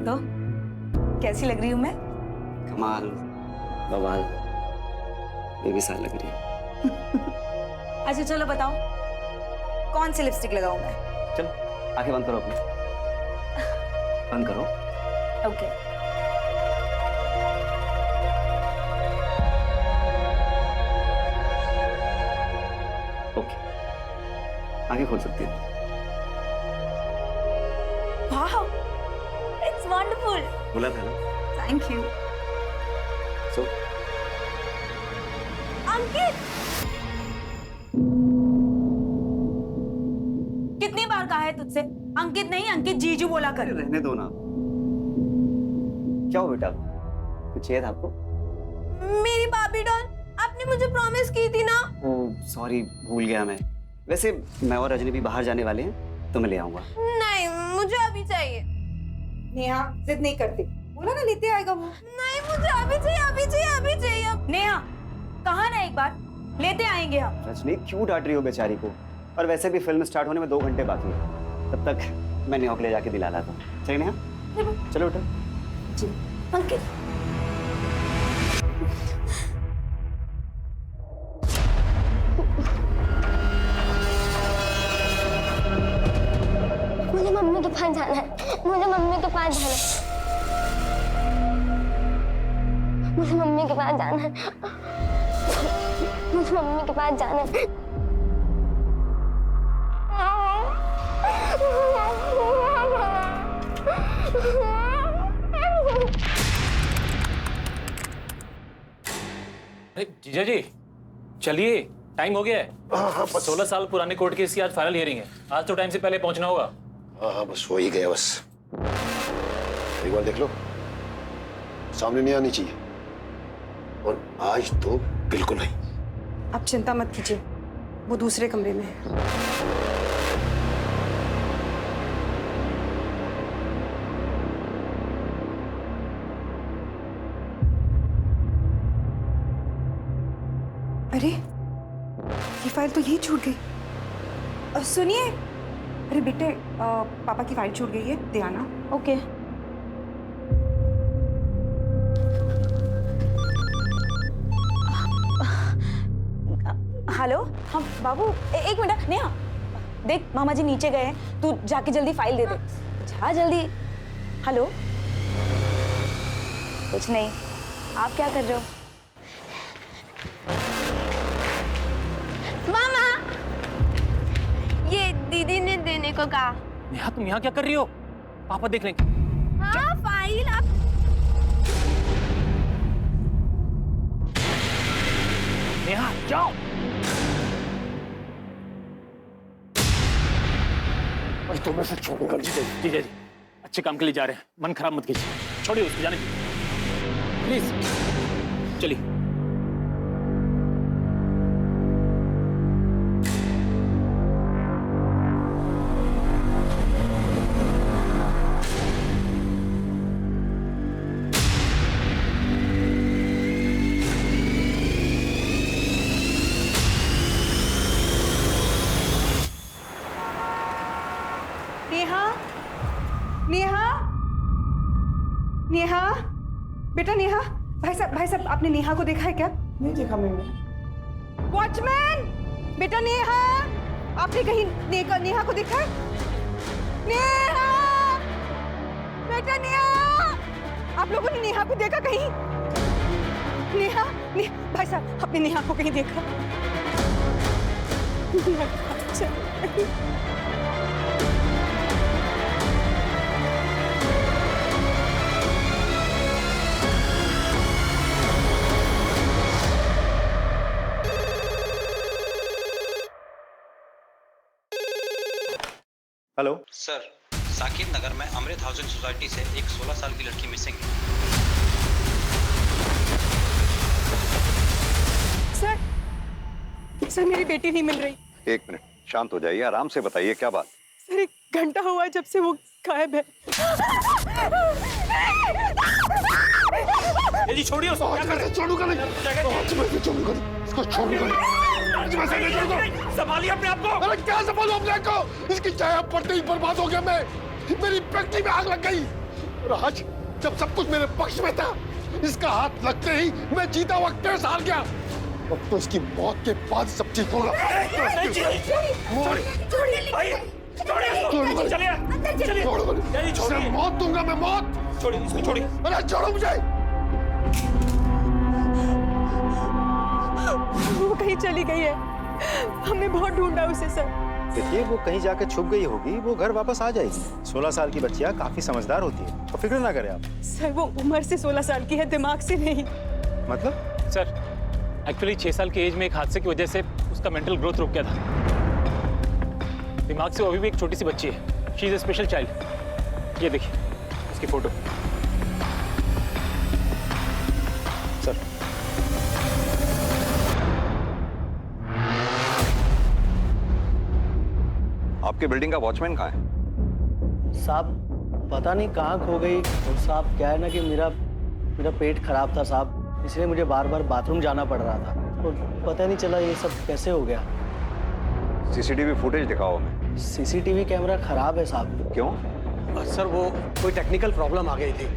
तो कैसी लग रही हूँ मैं? कमाल, बवाल, बेमिसाल लग रही है। अच्छा चलो बताओ, कौन सी लिपस्टिक लगाऊं मैं? चल आंखें बंद करो अपनी, बंद करो। ओके। ओके, आंखें खोल सकती है। वाह, इट्स वंडरफुल। बोला था ना। Thank you. सो अंकित, कितनी बार कहा है तुझसे अंकित नहीं अंकित जीजू बोला कर। रहने दो ना। क्या हो बेटा, कुछ चाहिए था आपको? मेरी बाबी डॉल, आपने मुझे प्रॉमिस की थी ना। ओह सॉरी, भूल गया मैं। वैसे मैं और रजनी भी बाहर जाने वाले हैं, तो मैं ले आऊंगा। नहीं, मुझे अभी चाहिए। नेहा जिद नहीं करती, बोला ना लेते आएगा वो। नहीं, मुझे अभी चाहिए, अभी चाहिए, अभी चाहिए। नेहा कहा ना एक बार, लेते आएंगे हम। रजनी क्यों डांट रही हो बेचारी को? और वैसे भी फिल्म स्टार्ट होने में 2 घंटे बाकी है, तब तक मैं नेहा को ले जाके दिला लाता हूँ। चलिए नेहा, चलो उठो। जी अंकित। मुझे मम्मी के पास जाना है, मुझे मम्मी के पास जाना है, मुझे मम्मी के पास जाना है, मुझे मम्मी के पास जाना है। अरे जीजा जी चलिए, टाइम हो गया है। 16 साल पुराने कोर्ट केस की आज फाइनल हियरिंग है। आज तो टाइम से पहले पहुंचना होगा। हाँ बस हो ही गया बस। एक बार देख लो, सामने नहीं आनी चाहिए, और आज तो बिल्कुल नहीं। आप चिंता मत कीजिए, वो दूसरे कमरे में है। अरे ये फाइल तो यही छूट गई। सुनिए, अरे बेटे, पापा की फाइल छूट गई है, दे आना। ओके। हेलो, हाँ बाबू, एक मिनट। नेहा देख, मामा जी नीचे गए हैं, तू जाके जल्दी फाइल दे दे। जा जल्दी। हेलो, कुछ नहीं, आप क्या कर रहे हो? मामा, ये दीदी ने देने को कहा। नेहा तुम यहाँ क्या कर रही हो? पापा देख लेंगे। हाँ फाइल आप। नेहा जाओ। और तुम्हें से छोड़ूंगा जीजा जी अच्छे काम के लिए जा रहे हैं, मन खराब मत कीजिए। छोड़िए उसको, जाने दीजिए प्लीज। चलिए। नेहा, नेहा, नेहा, बेटा नेहा। भाई साहब आपने नेहा को देखा है क्या? नहीं देखा मैंने। वॉचमैन, बेटा नेहा, आपने कहीं नेहा को देखा है? नेहा, बेटा नेहा, आप लोगों ने नेहा को देखा कहीं? नेहा, भाई साहब आपने नेहा को कहीं देखा? हेलो सर, साकिब नगर में अमृत हाउसिंग सोसाइटी से एक 16 साल की लड़की मिसिंग है। सर मेरी बेटी नहीं मिल रही। एक मिनट, शांत हो जाइए, आराम से बताइए क्या बात। सर 1 घंटा हुआ है जब से वो गायब है। जी छोड़िए उसको। क्या कर रहे हैं? छोड़ूंगा नहीं, छोड़ूंगा नहीं, इसको छोड़ूंगा नहीं। संभालिए अपने आप को। अरे क्या संभालूं अपने आप को? इसकी चाय पड़ते ही बर्बाद हो गया मैं। मेरी फैक्ट्री में आग लग गई, और आज जब सब कुछ मेरे पक्ष में था, इसका हाथ लगते ही मैं जीता हुआ कैसे हार गया। अब तो इसकी मौत के बाद सब ठीक होगा। छोड़िए, मौत दूंगा मैं, मौत। छोड़िए, छोड़िए। अरे छोड़ो मुझे। वो कहीं चली गई है, हमने बहुत ढूंढा उसे सर। देखिए, वो कहीं जाके छुप गई होगी, वो घर वापस आ जाएगी। 16 साल की बच्चियां काफी समझदार होती है, तो फिक्र ना करें आप। सर वो उम्र से 16 साल की है, दिमाग से नहीं। मतलब? सर एक्चुअली 6 साल की एज में एक हादसे की वजह से उसका मेंटल ग्रोथ रुक गया था। दिमाग से वो अभी भी एक छोटी सी बच्ची है। She is a special child. ये देखिए उसकी फोटो। सर आपके बिल्डिंग का वॉचमैन कहाँ है? साहब पता नहीं कहाँ खो गई। और साहब क्या है ना कि मेरा पेट खराब था साहब, इसलिए मुझे बार बार बाथरूम जाना पड़ रहा था और पता नहीं चला ये सब कैसे हो गया। सीसीटीवी फुटेज दिखाओ हमें। सीसीटीवी कैमरा खराब है साहब। क्यों? सर वो कोई टेक्निकल प्रॉब्लम आ गई थी।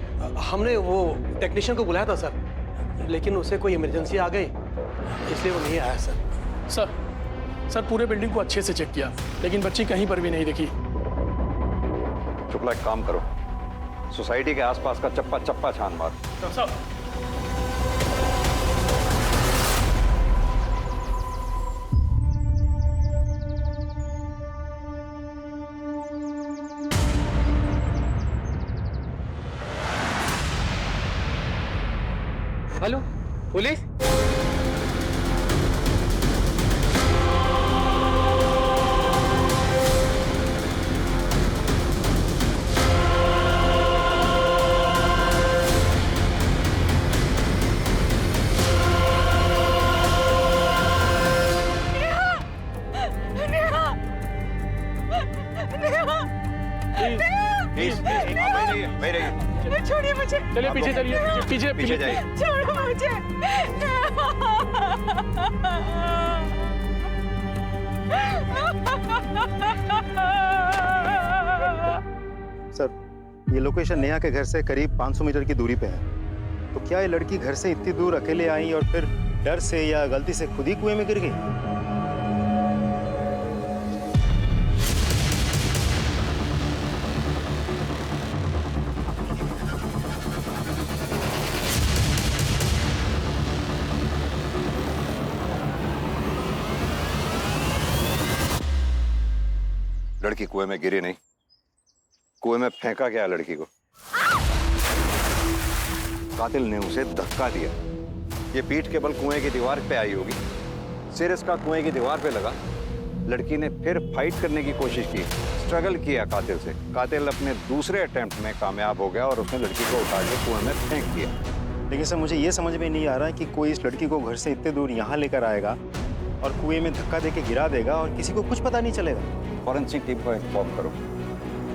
हमने वो टेक्नीशियन को बुलाया था सर, लेकिन उसे कोई इमरजेंसी आ गई, इसलिए वो नहीं आया सर। सर पूरे बिल्डिंग को अच्छे से चेक किया, लेकिन बच्ची कहीं पर भी नहीं दिखी। शुक्ला, एक काम करो, सोसाइटी के आसपास का चप्पा चप्पा छान मार। Hello police? छोड़िए मुझे। चलिए पीछे चलिए, पीछे जाइए। छोड़ो मुझे। सर, ये लोकेशन नेहा के घर से करीब 500 मीटर की दूरी पे है। तो क्या ये लड़की घर से इतनी दूर अकेले आई और फिर डर से या गलती से खुद ही कुएं में गिर गई? लड़की कुएं में गिरी नहीं, कुएं में फेंका गया लड़की को। कातिल ने उसे धक्का दिया। ये पीठ के बल कुएं की दीवार पे आई होगी, सिर इसका कुएं की दीवार पे लगा। लड़की ने फिर फाइट करने की कोशिश की, स्ट्रगल किया कातिल से। कातिल अपने दूसरे अटेम्प्ट में कामयाब हो गया और उसने लड़की को उठा के कुएं में फेंक दिया। लेकिन सर, मुझे ये समझ में नहीं आ रहा है कि कोई इस लड़की को घर से इतने दूर यहाँ लेकर आएगा और कुएं में धक्का देके गिरा देगा और किसी को कुछ पता नहीं चलेगा। फॉरेंसिक टीम को इन्फॉर्म करो,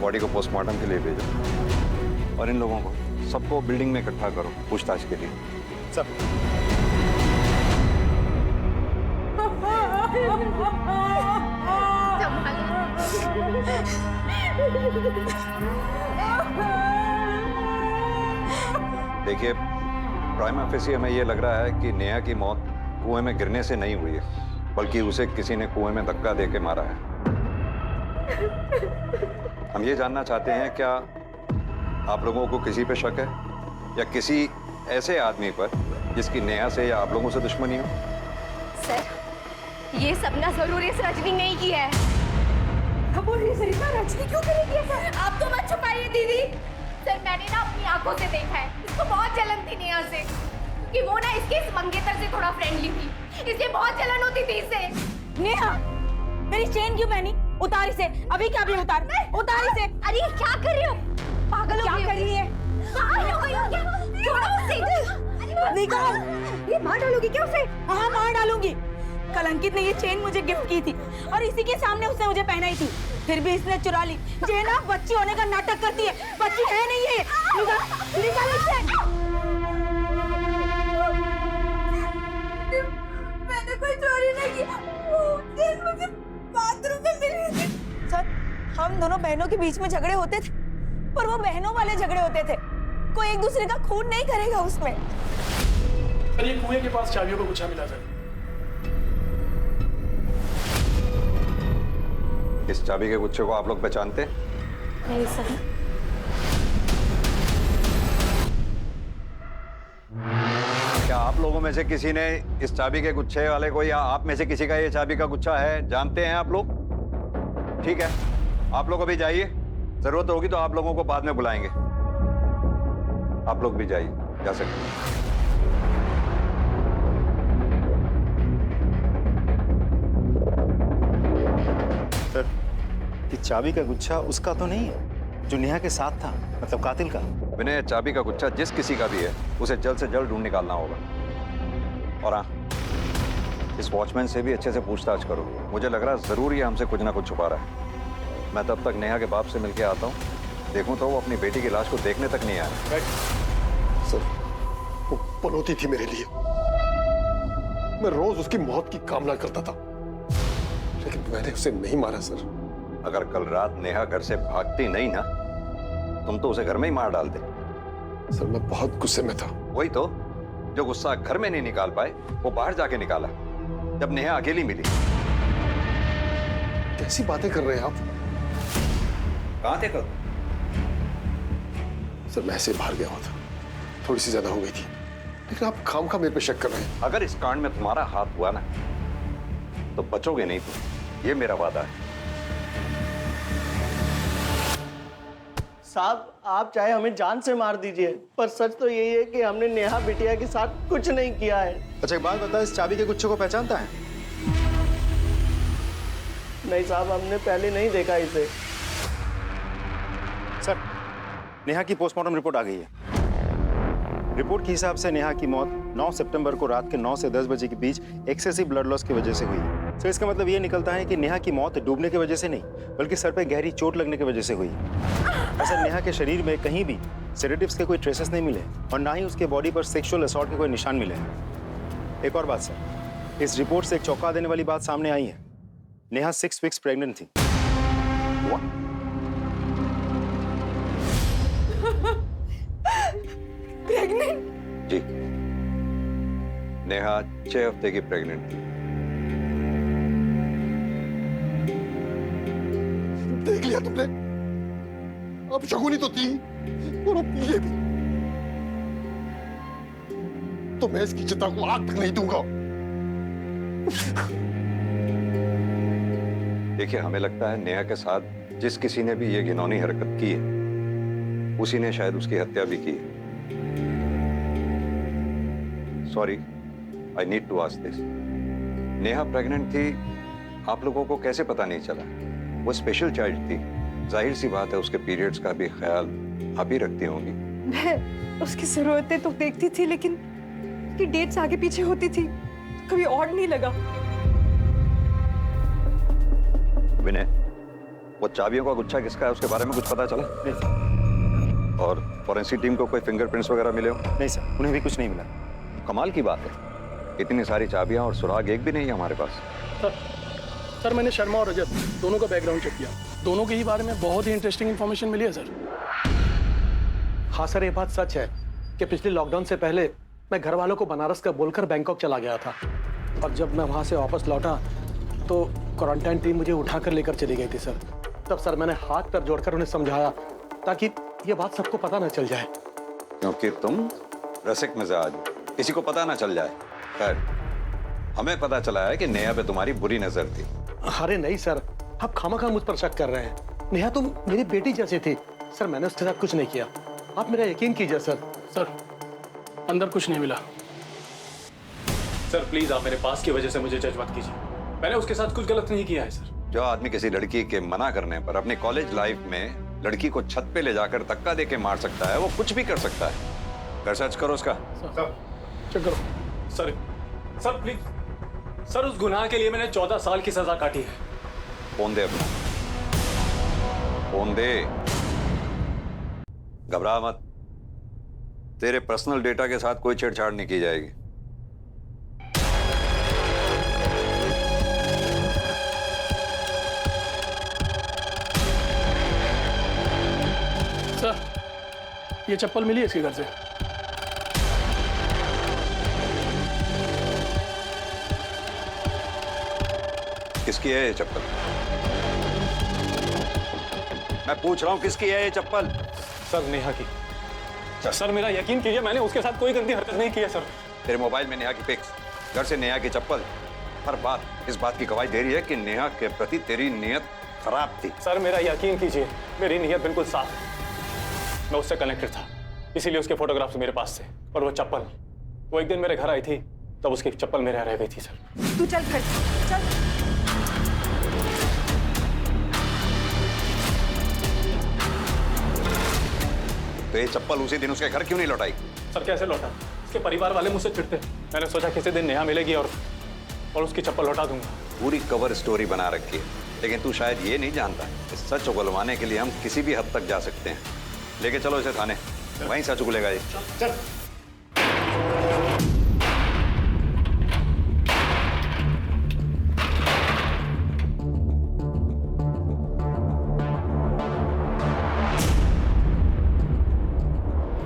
बॉडी को पोस्टमार्टम के लिए भेजो और इन लोगों को सबको बिल्डिंग में इकट्ठा करो पूछताछ के लिए। सब देखिए, प्राइमा फेसी हमें ये लग रहा है कि नेहा की मौत कुएं में गिरने से नहीं हुई है, बल्कि उसे किसी ने कुएं में धक्का देके मारा है। हम ये जानना चाहते हैं, क्या आप लोगों को किसी पे शक है या किसी ऐसे आदमी पर जिसकी नेहा से या आप लोगों से दुश्मनी हो? सर, ये सपना जरूर इस रजनी ने ही किया है। रजनी क्यों करेगी सर? आप तो मत छुपाइए दीदी। सर मैंने ना अपनी आंखों से देखा है, इसको बहुत जलन थी नेहा से, कि वो ना इसके इस मंगेतर से थोड़ा फ्रेंडली थी, इसलिए बहुत जलन होती थी इससे। नेहा, मेरी चेन क्यों पहनी? उतारी से, अभी क्या भी उतार, उतारी से। अरे क्या कर रही हो? पागल हो क्या गई कर रही है? पागल हो गई हो क्या? छोड़ो उसे। निकाल। ये मार डालोगी क्या उसे? हाँ मार डालूंगी। कल अंकित ने ये चेन मुझे गिफ्ट की थी और इसी के सामने उसने मुझे पहनाई थी, फिर भी इसने चुरा ली। ये ना बच्ची होने का नाटक करती है, बच्ची है नहीं है। निकाल इससे। मैंने कोई चोरी नहीं की, वो चेन मुझे बाथरूम में मिली थी। सर, हम दोनों बहनों के बीच में झगड़े होते थे, पर वो बहनों वाले झगड़े होते थे। कोई एक दूसरे का खून नहीं करेगा उसमें। सर ये कुएं के पास चाबियों का गुच्छा मिला सर। इस चाबी के गुच्छे को आप लोग पहचानते? नहीं सर। क्या आप लोगों में से किसी ने इस चाबी के गुच्छे वाले को, या आप में से किसी का ये चाबी का गुच्छा है, जानते हैं आप लोग? ठीक है, आप लोग अभी जाइए, जरूरत होगी तो आप लोगों को बाद में बुलाएंगे। आप लोग भी जाइए, जा सकते हैं। सर, ये चाबी का गुच्छा उसका तो नहीं है जो नेहा के साथ था, मतलब कातिल का? विनय, चाबी का गुच्छा जिस किसी का भी है उसे जल्द से जल्द ढूंढ निकालना होगा। और हाँ, इस वॉचमैन से भी अच्छे से पूछताछ करो। मुझे लग रहा है जरूर ये हमसे कुछ ना कुछ छुपा रहा है। मैं तब तक नेहा के बाप से मिलके आता हूँ, देखूं तो वो अपनी बेटी की लाश को देखने तक नहीं आया। सर, वो पनौती थी मेरे लिए। मैं रोज उसकी मौत की कामना करता था, लेकिन मैंने उसे नहीं मारा सर। अगर कल रात नेहा घर से भागती नहीं ना, तुम तो उसे घर में ही मार डालते। सर, मैं बहुत गुस्से में था। वही तो, जो गुस्सा घर में नहीं निकाल पाए वो बाहर जाके निकाला जब नेहा अकेली मिली। कैसी बातें कर रहे हैं आप? कहाँ थे कल? सर, मैं ऐसे बाहर गया हुआ था, थोड़ी सी ज्यादा हो गई थी, लेकिन आप खामखा मेरे पे शक कर रहे हैं। अगर इस कांड में तुम्हारा हाथ हुआ ना तो बचोगे नहीं तुम, ये मेरा वादा है। साहब, आप चाहे हमें जान से मार दीजिए, पर सच तो यही है कि हमने नेहा बिटिया के साथ कुछ नहीं किया है। अच्छा एक बात बता, इस चाबी के गुच्छे को पहचानता है? नहीं साहब, हमने पहले नहीं देखा इसे। सर, नेहा की पोस्टमार्टम रिपोर्ट आ गई है। रिपोर्ट के हिसाब से नेहा की मौत 9 सितंबर को रात के 9 से 10 बजे के बीच एक्सेसिव ब्लड लॉस की वजह से हुई। सर, इसका मतलब ये निकलता है कि नेहा की मौत डूबने की वजह से नहीं, बल्कि सर पे गहरी चोट लगने की वजह से हुई। ऐसा नेहा के शरीर में कहीं भी सेडेटिव्स के कोई ट्रेसेस नहीं मिले और ना ही उसके बॉडी पर सेक्सुअल असॉल्ट के कोई निशान मिले। एक और बात सर, इस रिपोर्ट से एक चौंका देने वाली बात सामने आई है। नेहा 6 वीक्स प्रेग्नेंट थी। प्रेग्नेंट? जी, नेहा 6 हफ्ते की प्रेग्नेंट थी। देख लिया तुमने? अब शगुनी तो थी और अब ये भी। तो मैं इसकी चिता को आग तक नहीं दूंगा। देखिए, हमें लगता है नेहा के साथ जिस किसी ने भी ये घिनौनी हरकत की है, उसी ने शायद उसकी हत्या भी की है। Sorry, I need to ask this. Neha pregnant थी, आप लोगों को कैसे पता नहीं चला? वो स्पेशल चाइल्ड थी, जाहिर सी बात है उसके पीरियड्स का भी ख्याल आप ही रखती होंगी। मैं उसकी जरूरतें तो देखती थी, लेकिन उसकी डेट्स आगे पीछे होती थी, कभी ऑड नहीं लगा। विनय, वो चाबियों का गुच्छा किसका है, उसके बारे में कुछ पता चला? नहीं सर। और फॉरेंसिक टीम को कोई फिंगरप्रिंट्स वगैरह मिले हो? नहीं सर, उन्हें भी कुछ नहीं मिला। कमाल की बात है, इतनी सारी चाबियां और सुराग एक भी नहीं है हमारे पास। सर मैंने शर्मा और रजत दोनों का बैकग्राउंड चेक किया, दोनों के ही बारे में बहुत ही इंटरेस्टिंग इन्फॉर्मेशन मिली है सर। हाँ सर, ये बात सच है कि पिछले लॉकडाउन से पहले मैं घर वालों को बनारस का बोलकर बैंकॉक चला गया था, और जब मैं वहाँ से वापस लौटा तो क्वारंटाइन टीम मुझे उठाकर लेकर चली गई थी सर। तब सर मैंने हाथ पैर जोड़कर उन्हें समझाया ताकि ये बात सबको पता न चल जाए। क्योंकि तुम रसिक मिजाज, किसी को पता ना चल जाए। खैर, हमें पता चला है कि नेहा पे तुम्हारी बुरी नजर थी। अरे नहीं सर, आप खामखा मुझ पर शक कर रहे हैं। नेहा तो मेरी बेटी जैसी थी सर, मैंने उसके साथ कुछ नहीं किया, आप मेरा यकीन कीजिए सर। सर अंदर कुछ नहीं मिला। सर प्लीज, आप मेरे पास की वजह से मुझे जज मत कीजिए, मैंने उसके साथ कुछ गलत नहीं किया है सर। जो आदमी किसी लड़की के मना करने पर अपनी कॉलेज लाइफ में लड़की को छत पे ले जाकर धक्का देके मार सकता है, वो कुछ भी कर सकता है। कर सर्च करो उसका। चेक करो। सर प्लीज, सर उस गुनाह के लिए मैंने 14 साल की सजा काटी है। फोन दे अपना, फोन दे। घबरा मत, तेरे पर्सनल डेटा के साथ कोई छेड़छाड़ नहीं की जाएगी। सर ये चप्पल मिली है इसके घर से। किसकी है ये चप्पल? मैं पूछ रहा हूँ किसकी है ये चप्पल? सर नेहा की। सर मेरा यकीन कीजिए, मैंने उसके साथ कोई गंदी हरकत नहीं की है सर। तेरे मोबाइल में नेहा की पिक्स, घर से नेहा की चप्पल, हर बात इस बात की गवाही दे रही है कि नेहा के प्रति तेरी नीयत खराब थी। सर मेरा यकीन कीजिए, मेरी नीयत बिल्कुल साफ। मैं उससे कनेक्टेड था, इसीलिए उसके फोटोग्राफ्स मेरे पास थे। और वो चप्पल, वो एक दिन मेरे घर आई थी, तब उसकी चप्पल मेरे यहाँ रह गई थी सर। तू चल घर चल। तो ये चप्पल उसी दिन उसके घर क्यों नहीं लौटाई? सर कैसे लौटा? उसके परिवार वाले मुझसे चिढ़ते। मैंने सोचा किसी दिन नेहा मिलेगी और उसकी चप्पल लौटा दूंगा। पूरी कवर स्टोरी बना रखी है, लेकिन तू शायद ये नहीं जानता, इस सच उगलवाने के लिए हम किसी भी हद तक जा सकते हैं। लेके चलो इसे थाने, वहीं सच उगलेगा ये। चल।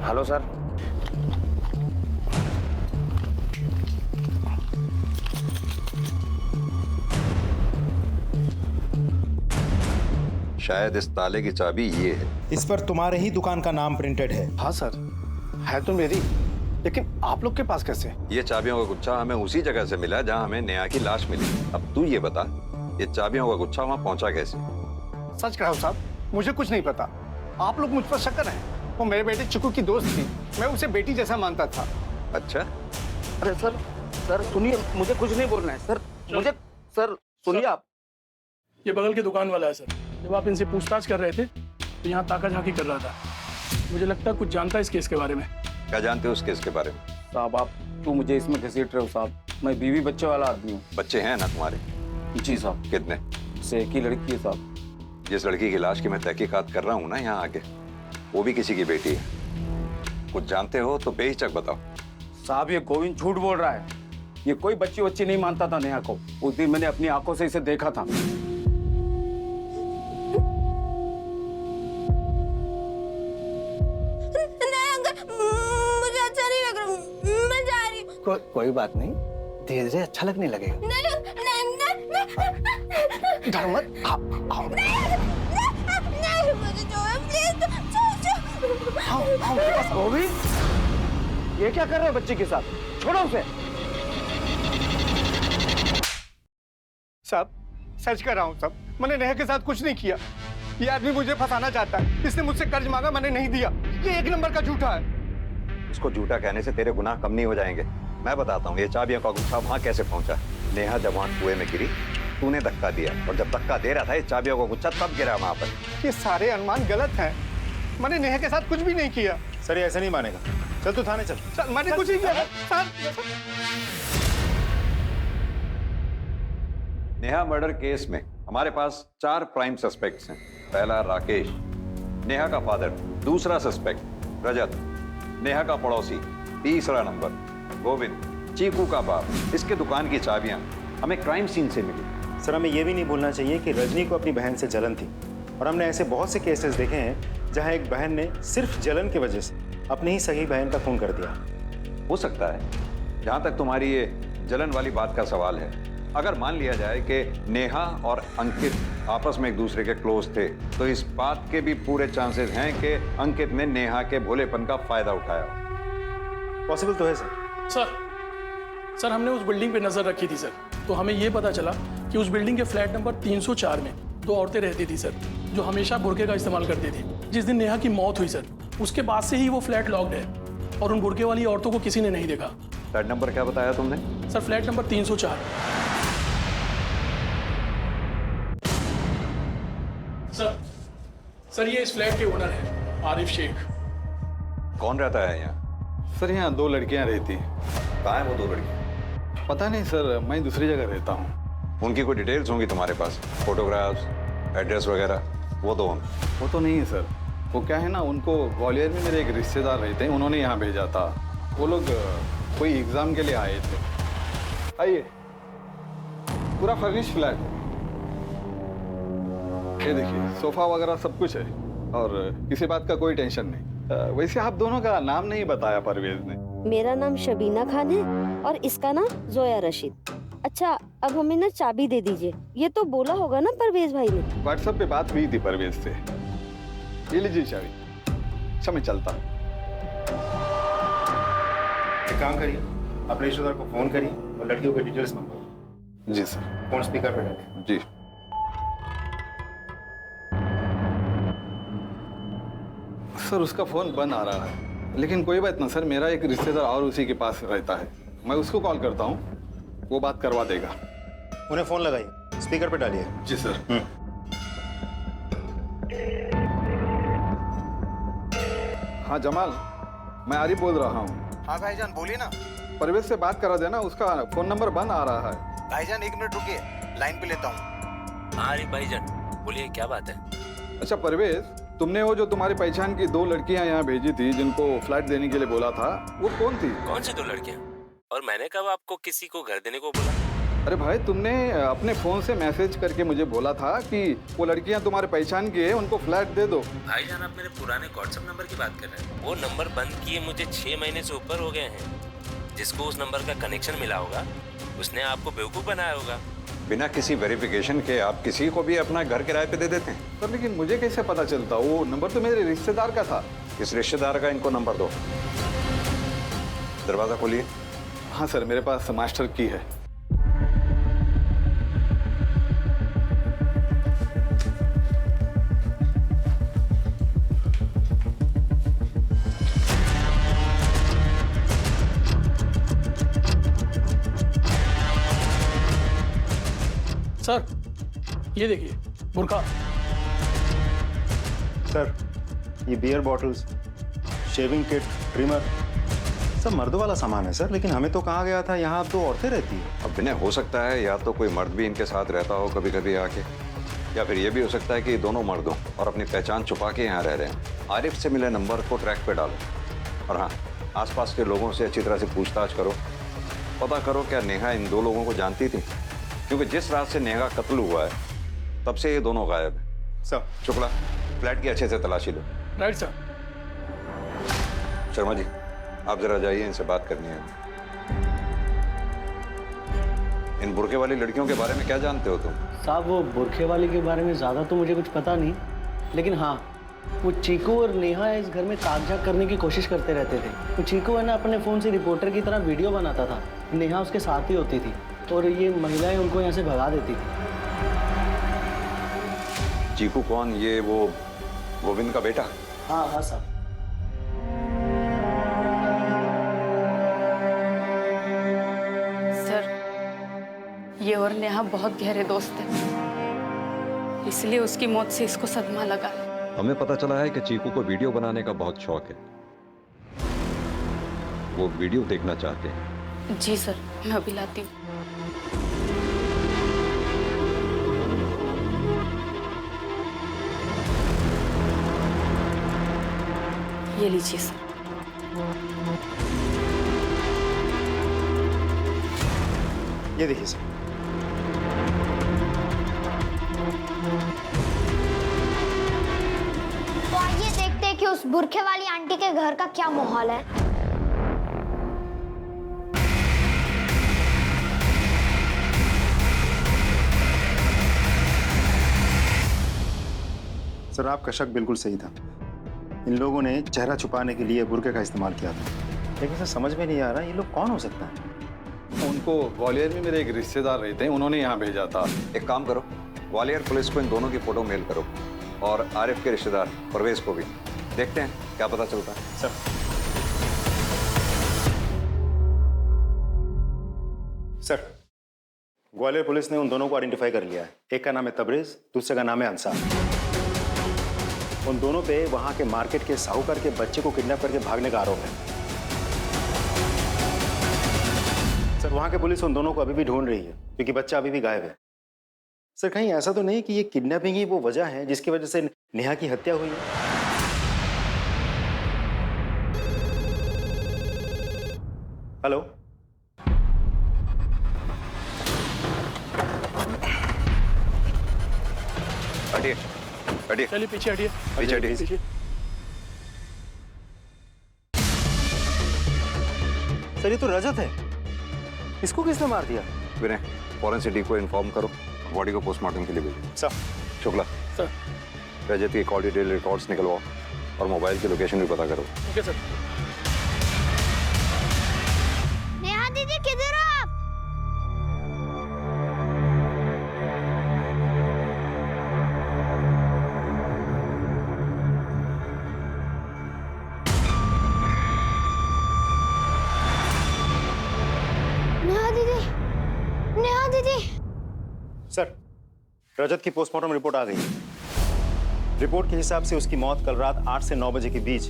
Hello sir. शायद इस ताले की चाबी ये है। इस पर तुम्हारे ही दुकान का नाम प्रिंटेड है। हाँ सर, है तो मेरी, लेकिन आप लोग के पास कैसे? ये चाबियों का गुच्छा हमें उसी जगह से मिला जहां हमें नेहा की लाश मिली। अब तू ये बता, ये चाबियों का गुच्छा वहां पहुंचा कैसे? सच कहो साहब, मुझे कुछ नहीं पता। आप लोग मुझ पर शक कर रहे हैं। वो मेरे बेटे चिकू की दोस्त थी, मैं उसे बेटी जैसा मानता था। अच्छा? अरे सर सुनिए, मुझे कुछ नहीं बोलना है सर। सर सुनिए आप। ये बगल की दुकान वाला है सर। जब आप इनसे पूछताछ कर रहे थे तो यहाँ ताका झांकी कर रहा था। मुझे लगता है कुछ जानता है इस केस के बारे में। क्या जानते हो उस केस के बारे में? साहब आप तो मुझे इसमें घसीट रहे हो साहब। मैं बीवी बच्चे वाला आदमी हूँ। बच्चे हैं ना तुम्हारे? जी साहब। कितने? से एक ही लड़की है साहब। जिस लड़की की लाश की मैं तहकीकात कर रहा हूँ ना यहाँ आके, वो भी किसी की बेटी है। कुछ जानते हो तो बेहिचक बताओ। साहब ये गोविंद झूठ बोल रहा है। ये कोई बच्ची नहीं मानता था नेहा को। उस दिन मैंने अपनी आंखों से इसे देखा था। मुझे अच्छा नहीं लग रहा, मैं जा रही हूँ। कोई बात नहीं, धीरे धीरे अच्छा लगने लगेगा। डर मत, आओ। मुझे छोड़ो प्लीज, आओ। गोविंद, ये क्या कर रहे हो बच्चे के साथ? छोड़ो उसे। साहब सच कर रहा हूँ साहब, मैंने नेहा के साथ कुछ नहीं किया। ये आदमी मुझे फंसाना चाहता है। इसने मुझसे कर्ज मांगा, मैंने नहीं दिया। ये एक नंबर का झूठा है। इसको झूठा कहने से तेरे गुनाह कम नहीं हो जाएंगे। मैं बताता हूँ ये चाबियों का गुच्छा वहां कैसे पहुंचा। नेहा जब वहां कुएं में गिरी, तूने धक्का दिया, और जब धक्का दे रहा था ये चाबियों का गुच्छा तब गिरा वहां पर। ये सारे अनुमान गलत हैं। मैंने नेहा के साथ कुछ भी नहीं किया। सर ये ऐसा नहीं मानेगा। चल तू थाने चल। मैंने कुछ नहीं किया सर। नेहा मर्डर केस में हमारे पास 4 प्राइम सस्पेक्ट्स हैं। पहला राकेश, नेहा का फादर। दूसरा सस्पेक्ट रजत, नेहा का पड़ोसी। तीसरा नंबर गोविंद, चीकू का बाप। इसके दुकान की चाबियां हमें क्राइम सीन से मिली। सर हमें यह भी नहीं भूलना चाहिए कि रजनी को अपनी बहन से जलन थी, और हमने ऐसे बहुत से केसेस देखे हैं जहां एक बहन ने सिर्फ जलन की वजह से अपनी ही सगी बहन का खून कर दिया। हो सकता है। जहां तक तुम्हारी ये जलन वाली बात का सवाल है, अगर मान लिया जाए कि नेहा और अंकित आपस में एक दूसरे के क्लोज थे, तो इस बात के भी पूरे चांसेस हैं कि अंकित ने नेहा के भोलेपन का फायदा उठाया। पॉसिबल तो है सर। सर हमने उस बिल्डिंग पे नजर रखी थी सर, तो हमें ये पता चला कि उस बिल्डिंग के फ्लैट नंबर 304 में 2 औरतें रहती थी सर, जो हमेशा बुर्के का इस्तेमाल करती थी। जिस दिन नेहा की मौत हुई सर, उसके बाद से ही वो फ्लैट लॉक्ड है, और उन बुर्के वाली औरतों को किसी ने नहीं देखा। फ्लैट नंबर क्या बताया तुमने? Sir flat number 304। सर ये इस फ्लैट के ओनर है आरिफ शेख। कौन रहता है यहाँ? सर यहाँ 2 लड़कियाँ रहती हैं। कहाँ है वो 2 लड़कियाँ? पता नहीं सर, मैं दूसरी जगह रहता हूँ। उनकी कोई डिटेल्स होंगी तुम्हारे पास? फोटोग्राफ्स, एड्रेस वगैरह? वो दो। वो तो नहीं है सर। वो क्या है ना, उनको ग्वालियर में मेरे एक रिश्तेदार रहते हैं, उन्होंने यहाँ भेजा था। वो लोग कोई एग्ज़ाम के लिए आए थे। आइए, पूरा फर्निश फ्लैट है। ये देखिए, सोफा वगैरह सब कुछ है, और किसी बात का कोई टेंशन नहीं। वैसे आप दोनों का नाम नहीं बताया परवेज ने। मेरा नाम शबीना खान है और इसका नाम जोया रशीद। अच्छा, अब हमें ना चाबी दे दीजिए। ये तो बोला होगा ना परवेज भाई ने। व्हाट्सएप पे बात हुई थी परवेज से। ये लीजिए चाबी। अच्छा मैं चलता हूँ। एक काम करिए, अपने रिश्तेदार को फोन करिए और लड़कियों के डिटेल्स मंगवाइए। जी सर। फोन स्पीकर पे डालिए। जी। सर उसका फोन बंद आ रहा है, लेकिन कोई बात ना सर, मेरा एक रिश्तेदार और उसी के पास रहता है, मैं उसको कॉल करता हूँ, वो बात करवा देगा। उन्हें फोन लगाइए, स्पीकर पे डालिए। जी सर। हाँ जमाल, मैं आरिफ बोल रहा हूँ। हाँ भाईजान बोलिए ना। परवेज से बात करा देना, उसका फोन नंबर बंद आ रहा है। भाईजान 1 मिनट रुकिए, लाइन पे लेता हूँ। हाँ आरिफ भाईजान बोलिए, क्या बात है? अच्छा परवेज, तुमने वो जो तुम्हारी पहचान की 2 लड़कियां यहाँ भेजी थी जिनको फ्लैट देने के लिए बोला था, वो कौन थी? कौन सी 2 लड़कियां? और मैंने कब आपको किसी को घर देने को बोला? अरे भाई, तुमने अपने फोन से मैसेज करके मुझे बोला था कि वो लड़कियां तुम्हारे पहचान की है, उनको फ्लैट दे दो। भाईजान आप मेरे पुराने व्हाट्सएप नंबर की बात कर रहे हैं? वो नंबर बंद किए मुझे 6 महीने से ऊपर हो गए हैं। जिसको उस नंबर का कनेक्शन मिला होगा उसने आपको बेवकूफ बनाया होगा। बिना किसी वेरिफिकेशन के आप किसी को भी अपना घर किराए पे दे देते हैं। सर लेकिन मुझे कैसे पता चलता? वो नंबर तो मेरे रिश्तेदार का था। इस रिश्तेदार का इनको नंबर दो। दरवाजा खोलिए। हाँ सर, मेरे पास मास्टर की है। सर ये देखिए बुर्का। सर ये beer bottles, shaving kit, trimmer, सब मर्दों वाला सामान है सर, लेकिन हमें तो कहा गया था यहाँ 2 औरतें रहती हैं। अब विनय, हो सकता है या तो कोई मर्द भी इनके साथ रहता हो कभी कभी आके, या फिर ये भी हो सकता है कि दोनों मर्द हों और अपनी पहचान छुपा के यहाँ रह रहे हैं। आरिफ से मिले नंबर को ट्रैक पे डालो और हाँ, आसपास के लोगों से अच्छी तरह से पूछताछ करो, पता करो क्या नेहा इन 2 लोगों को जानती थी, क्योंकि जिस रात से नेहा का कत्ल हुआ है तब से ये दोनों गायब है। सर शुक्ला, फ्लैट की अच्छे से तलाशी लो। Right sir. शर्मा जी आप जरा जाइए, इनसे बात करनी है। इन बुरखे वाली लड़कियों के बारे में क्या जानते हो तुम? साहब वो बुरखे वाली के बारे में ज़्यादा तो मुझे कुछ पता नहीं, लेकिन हाँ वो चीकू और नेहा इस घर में कागजात करने की कोशिश करते रहते थे। तो चीकू है ना अपने फ़ोन से रिपोर्टर की तरह वीडियो बनाता था, नेहा उसके साथ ही होती थी और ये महिलाएं उनको यहाँ से भगा देती थी। चीकू कौन? ये वो गोविंद का बेटा? हाँ हाँ साहब। सर ये और नेहा बहुत गहरे दोस्त हैं, इसलिए उसकी मौत से इसको सदमा लगा है। हमें पता चला है कि चीकू को वीडियो बनाने का बहुत शौक है, वो वीडियो देखना चाहते हैं। जी सर, मैं अभी लाती हूँ। ये लीजिए सर। ये देखिए सर। तो आइए देखते हैं कि उस बुरखे वाली आंटी के घर का क्या माहौल है। सर आपका शक बिल्कुल सही था। इन लोगों ने चेहरा छुपाने के लिए बुरके का इस्तेमाल किया था, लेकिन सर समझ में नहीं आ रहा ये लोग कौन हो सकता है। उनको ग्वालियर में मेरे एक रिश्तेदार रहते हैं, उन्होंने यहाँ भेजा था। एक काम करो, ग्वालियर पुलिस को इन दोनों की फोटो मेल करो और आरिफ के रिश्तेदार परवेज को भी। देखते हैं क्या पता चलता है। सर सर ग्वालियर पुलिस ने उन दोनों को आइडेंटिफाई कर लिया है। एक का नाम है तबरेज, दूसरे का नाम है अंसार। उन दोनों पे वहां के मार्केट के साहूकार के बच्चे को किडनैप करके भागने का आरोप है। सर वहां के पुलिस उन दोनों को अभी भी ढूंढ रही है, क्योंकि बच्चा अभी भी गायब है। सर कहीं ऐसा तो नहीं कि ये किडनैपिंग ही वो वजह है जिसकी वजह से नेहा की हत्या हुई है? हेलो, हटिए हटिए, चलिए पीछे हटिए। पीछे हटिए। सर ये तो रजत है, इसको किसने मार दिया? विनय, फॉरेंसिक टीम को इन्फॉर्म करो, बॉडी को पोस्टमार्टम के लिए भेजो। सर। शुक्ला सर। रजत की कॉल डिटेल रिकॉर्ड्स निकलवाओ और मोबाइल की लोकेशन भी पता करो। Okay sir. नेहा दीदी किधर हो आप? नेहा दीदी, नेहा दीदी। सर, रजत की पोस्टमार्टम रिपोर्ट आ गई है। रिपोर्ट के हिसाब से उसकी मौत कल रात 8 से 9 बजे के बीच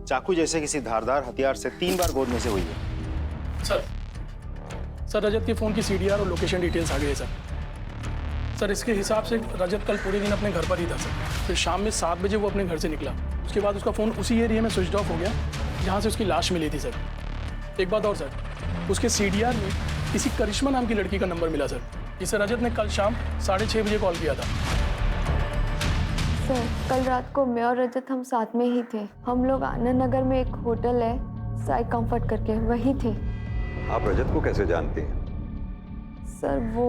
चाकू जैसे किसी धारदार हथियार से 3 बार गोद में से हुई है। सर रजत के फोन की सीडीआर और लोकेशन डिटेल्स आ गई है सर। इसके हिसाब से रजत कल पूरे दिन अपने घर पर ही था सर। फिर शाम में 7 बजे वो अपने घर से निकला। उसके बाद उसका फ़ोन उसी एरिया में स्विच ऑफ हो गया जहाँ से उसकी लाश मिली थी सर। एक बात और सर, उसके सीडीआर में किसी करिश्मा नाम की लड़की का नंबर मिला सर, जिसे रजत ने कल शाम 6:30 बजे कॉल किया था। सर कल रात को मैं और रजत हम साथ में ही थे। हम लोग आनंद नगर में एक होटल है साई कंफर्ट करके, वही थे। आप रजत को कैसे जानती हैं? सर वो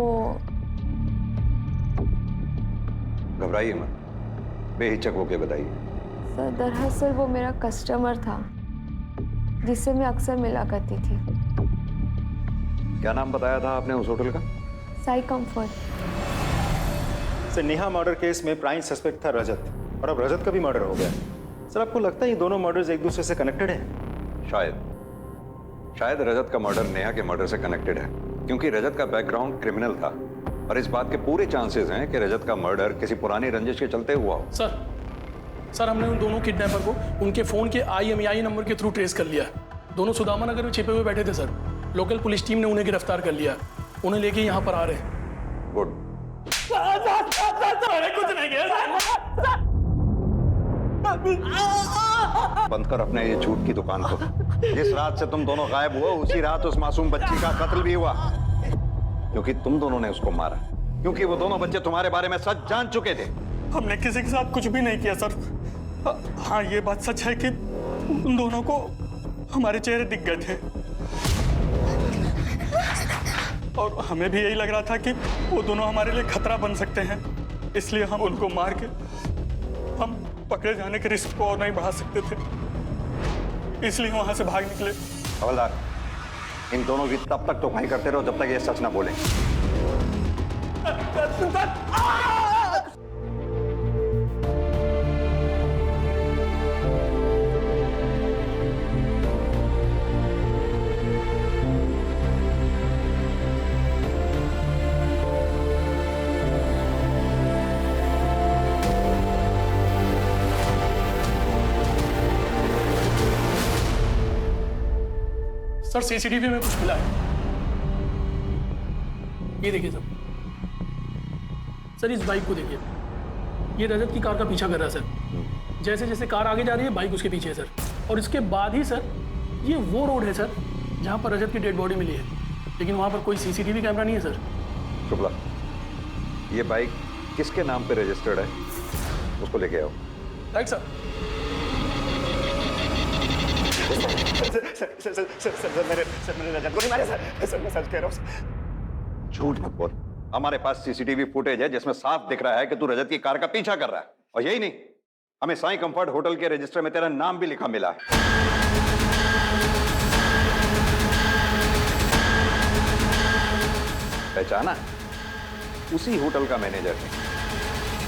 घबराइए मत, बेहिचक होके बताइए। सर दरअसल वो मेरा कस्टमर था जिससे मैं अक्सर मिला करती थी। क्या नाम बताया था आपने उस होटल का? Sai comfort. Sir Neha murder case में प्राइम सस्पेक्ट था रजत, और अब रजत का भी मर्डर हो गया। सर आपको लगता है ये दोनों मर्डर्स एक दूसरे से कनेक्टेड हैं? शायद रजत का मर्डर नेहा के मर्डर से कनेक्टेड है, क्योंकि रजत का बैकग्राउंड क्रिमिनल था और इस बात के पूरे चांसेस हैं कि रजत का मर्डर किसी पुरानी रंजिश के चलते हुआ हो। सर हमने उन दोनों किडनैपर को उनके फोन के IMEI नंबर के थ्रू ट्रेस कर लिया। दोनों सुदामा नगर में छिपे हुए बैठे थे सर। लोकल पुलिस टीम ने उन्हें गिरफ्तार कर लिया, उन्हें लेके यहाँ पर आ रहे हैं। गुड। कुछ नहीं किया। बंद कर अपने ये झूठ की दुकान को। जिस रात से तुम दोनों गायब हुए उसी रात उस मासूम बच्ची का कत्ल भी हुआ, क्योंकि तुम दोनों ने उसको मारा, क्योंकि वो दोनों बच्चे तुम्हारे बारे में सच जान चुके थे। हमने किसी के साथ कुछ भी नहीं किया सर। हाँ ये बात सच है कि उन दोनों को हमारे चेहरे दिख गए थे और हमें भी यही लग रहा था कि वो दोनों हमारे लिए खतरा बन सकते हैं, इसलिए हम उनको मार के हम पकड़े जाने के रिस्क को और नहीं बढ़ा सकते थे, इसलिए वहां से भाग निकले। हवलदार, इन दोनों की तब तक तोफाई करते रहो जब तक ये सच ना बोले। सर CCTV में कुछ मिला है, ये देखिए सर इस बाइक को देखिए, ये रजत की कार का पीछा कर रहा है सर। जैसे जैसे कार आगे जा रही है बाइक उसके पीछे है सर। और इसके बाद ही सर ये वो रोड है सर जहाँ पर रजत की डेड बॉडी मिली है, लेकिन वहाँ पर कोई CCTV कैमरा नहीं है सर। शुक्ला, ये बाइक किसके नाम पे रजिस्टर्ड है, उसको लेके आओ। Right sir. मैंने रजत को नहीं मारा सर, मैं सच कह रहा हूँ। झूठ मत बोल, हमारे पास CCTV फुटेज है जिसमें साफ दिख रहा है कि तू रजत की कार का पीछा कर रहा है। और यही नहीं, हमें साई कंफर्ट होटल के रजिस्टर में तेरा नाम भी लिखा मिला है। पहचाना? उसी होटल का मैनेजर है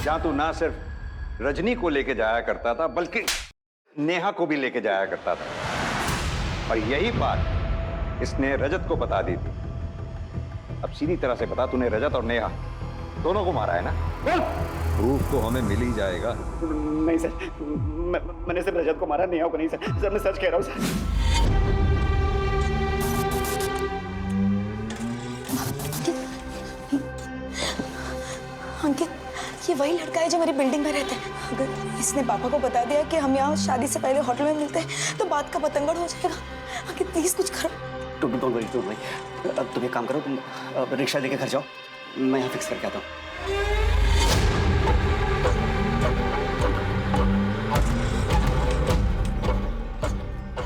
जहां तू ना सिर्फ रजनी को लेके जाया करता था बल्कि नेहा को भी लेके जाया करता था। और यही बात इसने रजत को बता दी थी। अब सीधी तरह से बता, तूने रजत और नेहा दोनों को मारा है ना? बोल। प्रूफ तो हमें मिल ही जाएगा। नहीं सर, मैंने सिर्फ रजत को मारा, नेहा को नहीं सर। मैं सच कह रहा हूँ सर। अंकित, ये वही लड़का है जो मेरी बिल्डिंग में रहता है। अगर इसने पापा को बता दिया कि हम यहाँ शादी से पहले होटल में मिलते हैं तो बात का पतंगड़ हो जाएगा। अंकित प्लीज कुछ करो। Don't worry. अब तुम एक काम करो, तुम रिक्शा लेके घर जाओ, मैं यहाँ फिक्स करके आता हूँ।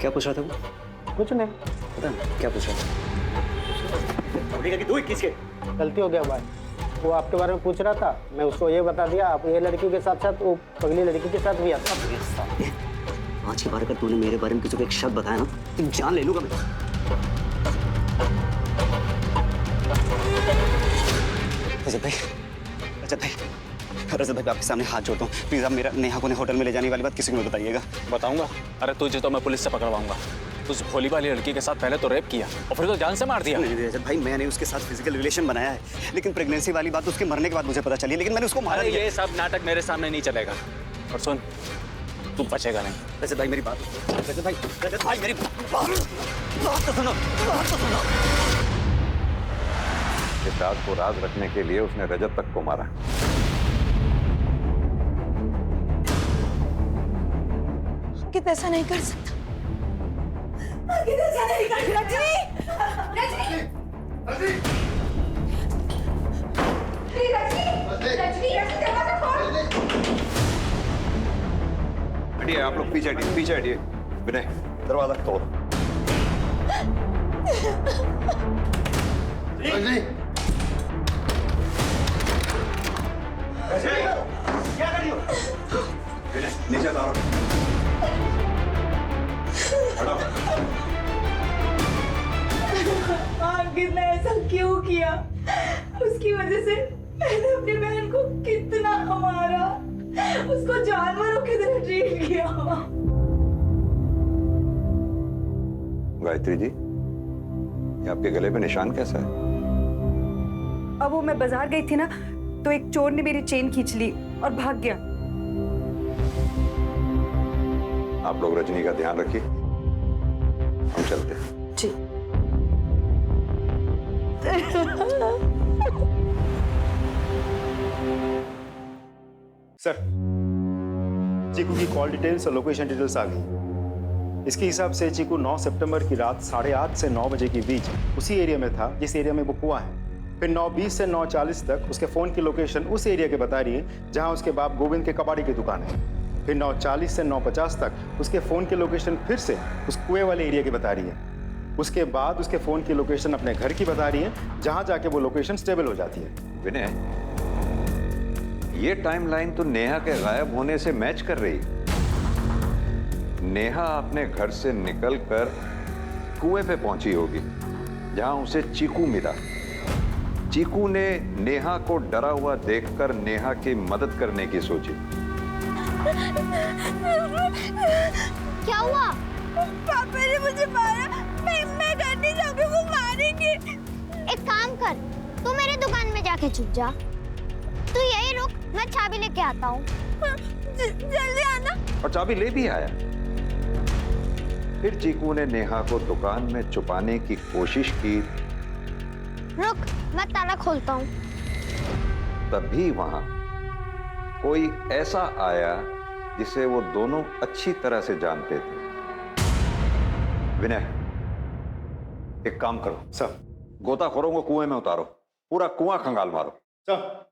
क्या पूछ रहा था वो? कुछ नहीं। पता नहीं क्या पूछ रहा कि 2 किसके? गलती हो गया भाई, वो आपके बारे में पूछ रहा था, मैं उसको ये बता दिया आप ये लड़की के साथ साथ वो पगली लड़की के साथ भी आता। आज की बार अगर तूने मेरे बारे में किसी को एक शब्द बताया ना तो जान ले लूंगा मैं। रजत भाई, रजत भाई, रजत भाई आपके सामने हाथ जोड़ता हूँ, प्लीज आप मेरा नेहा को होटल में ले जाने वाली बात किसी को मत बताइएगा। बताऊंगा? अरे तुझे तो मैं पुलिस से पकड़वाऊंगा। उस भोली वाली लड़की के साथ पहले तो रेप किया और फिर तो जान से मार दिया। नहीं रजत भाई, मैंने उसके साथ फिजिकल रिलेशन बनाया है, लेकिन प्रेगनेंसी वाली बात उसके मरने के बाद मुझे पता चली, लेकिन मैंने उसको मारा। ये सब नाटक मेरे सामने नहीं चलेगा। और सुन, तू बचेगा नहीं। रजत भाई मेरी बात, रजत भाई मेरी बात तो सुनो, बात तो सुनो। इस राज को राज रखने के लिए उसने रजत तक को मारा। अंकित ऐसा नहीं कर सकता। अंकित ऐसा नहीं कर सकता। रजनी! रजनी! दरवाजा खोल। हटिए आप लोग, पीछे हटिए, पीछे हटिए। विनय, दरवाजा तोड़। रजनी! क्या कर रही हो? नीचे उतारो। अंकित ने ऐसा क्यों किया? उसकी वजह से मैंने अपनी बहन को कितना मारा, उसको जानवरों की तरह ट्रीट किया। गायत्री जी, ये आपके गले पे निशान कैसा है? अब वो मैं बाजार गई थी ना, तो एक चोर ने मेरी चेन खींच ली और भाग गया। आप लोग रजनी का ध्यान रखिए, हम चलते हैं। जी। सर, चीकू की कॉल डिटेल्स और लोकेशन डिटेल्स आ गई। इसके हिसाब से चीकू 9 सितंबर की रात 8:30 से 9 बजे के बीच उसी एरिया में था जिस एरिया में वो कुआं है। फिर 9:20 से 9:40 तक उसके फोन की लोकेशन उस एरिया के बता रही है जहां उसके बाप गोविंद के कबाड़ी की दुकान है। फिर 9:40 से 9:50 तक उसके फोन की लोकेशन फिर से उस कुएं वाले एरिया की बता रही है। उसके बाद उसके फोन की लोकेशन अपने घर की बता रही है जहां जाके वो लोकेशन स्टेबल हो जाती है। विनय, ये टाइमलाइन तो नेहा के गायब होने से मैच कर रही। नेहा अपने घर से निकलकर कुएं पे पहुंची होगी जहां उसे चीकू मिला। चीकू ने नेहा को डरा हुआ देखकर नेहा की मदद करने की सोची। क्या हुआ? पापा ने मुझे मारा। मैं घर नहीं जाऊंगी, वो मारेंगे। एक काम कर, तू मेरे दुकान में जाके छुप जा। तू यही रुक, मैं चाबी लेके आता हूँ। जल्दी आना। और चाबी ले भी आया। फिर चीकू ने नेहा को दुकान में छुपाने की कोशिश की। रुक, मैं ताला खोलता हूँ। तभी वहां कोई ऐसा आया जिसे वो दोनों अच्छी तरह से जानते थे। विनय, एक काम करो सर, गोताखोरों को कुएं में उतारो, पूरा कुआं खंगाल मारो। सर।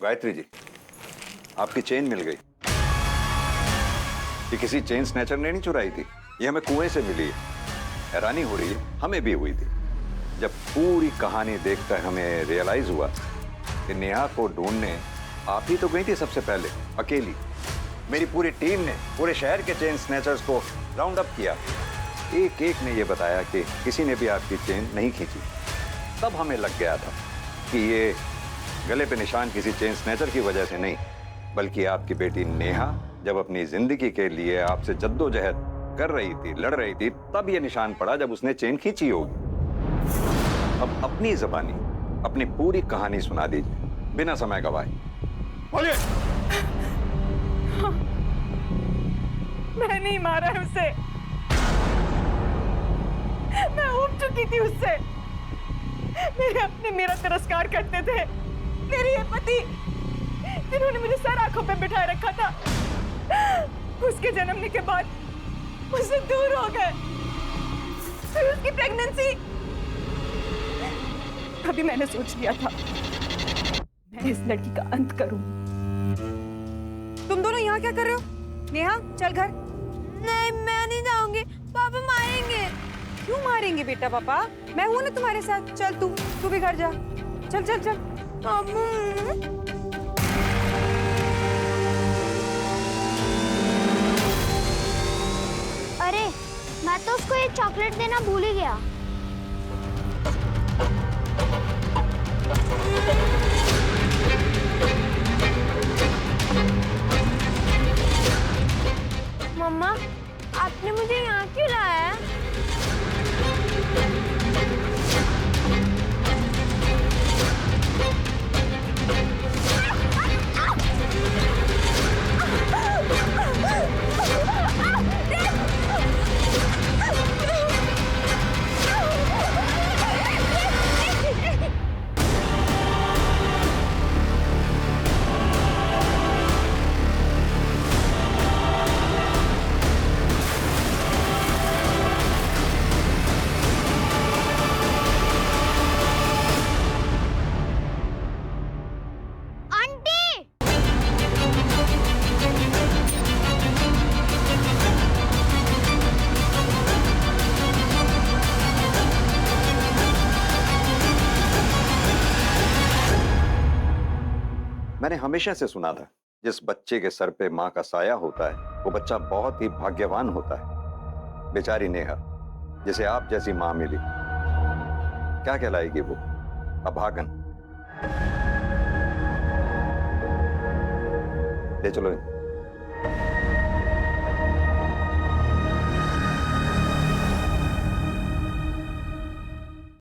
गायत्री जी, आपकी चेन मिल गई। ये किसी चेन स्नैचर ने नहीं चुराई थी, ये हमें कुएं से मिली है। हैरानी हो रही है, हमें भी हुई थी। जब पूरी कहानी देखकर हमें रियलाइज हुआ कि नेहा को ढूंढने आप ही तो गई थी सबसे पहले, अकेली। मेरी पूरी टीम ने पूरे शहर के चेन स्नैचर्स को राउंड अप किया। एक एक ने यह बताया कि किसी ने भी आपकी चेन नहीं खींची। तब हमें लग गया था कि ये गले पे निशान किसी चेन स्नैचर की वजह से नहीं, बल्कि आपकी बेटी नेहा जब अपनी जिंदगी के लिए आपसे जद्दोजहद कर रही थी, लड़ रही थी, तब ये निशान पड़ा जब उसने चेन खींची होगी। अब अपनी ज़बानी अपनी पूरी कहानी सुना दीजिए बिना समय गवाए। बोलिए। मैं नहीं मारा है उसे। की थी उससे। मेरे अपने मेरा तिरस्कार करते थे। मेरे ये पति जिन्होंने मुझे सर आंखों पे बिठाए रखा था, उसके जन्मने के बाद मुझसे दूर हो गए। फिर उसकी प्रेगनेंसी, अभी मैंने सोच लिया था मैं इस लड़की का अंत करूं। तुम दोनों यहाँ क्या कर रहे हो? नेहा चल घर। नहीं, मैं नहीं जाऊंगी, पापा मारेंगे। क्यों मारेंगे बेटा? पापा मैं हूं ना तुम्हारे साथ। चल तू भी घर जा। चल चल चल। अरे मैं तो उसको ये चॉकलेट देना भूल ही गया। मम्मा, आपने मुझे यहाँ क्यों लाया है? मैंने हमेशा से सुना था जिस बच्चे के सर पे माँ का साया होता है वो बच्चा बहुत ही भाग्यवान होता है। बेचारी नेहा जिसे आप जैसी माँ मिली, क्या कहलाएगी वो? अभागन। ले चलो।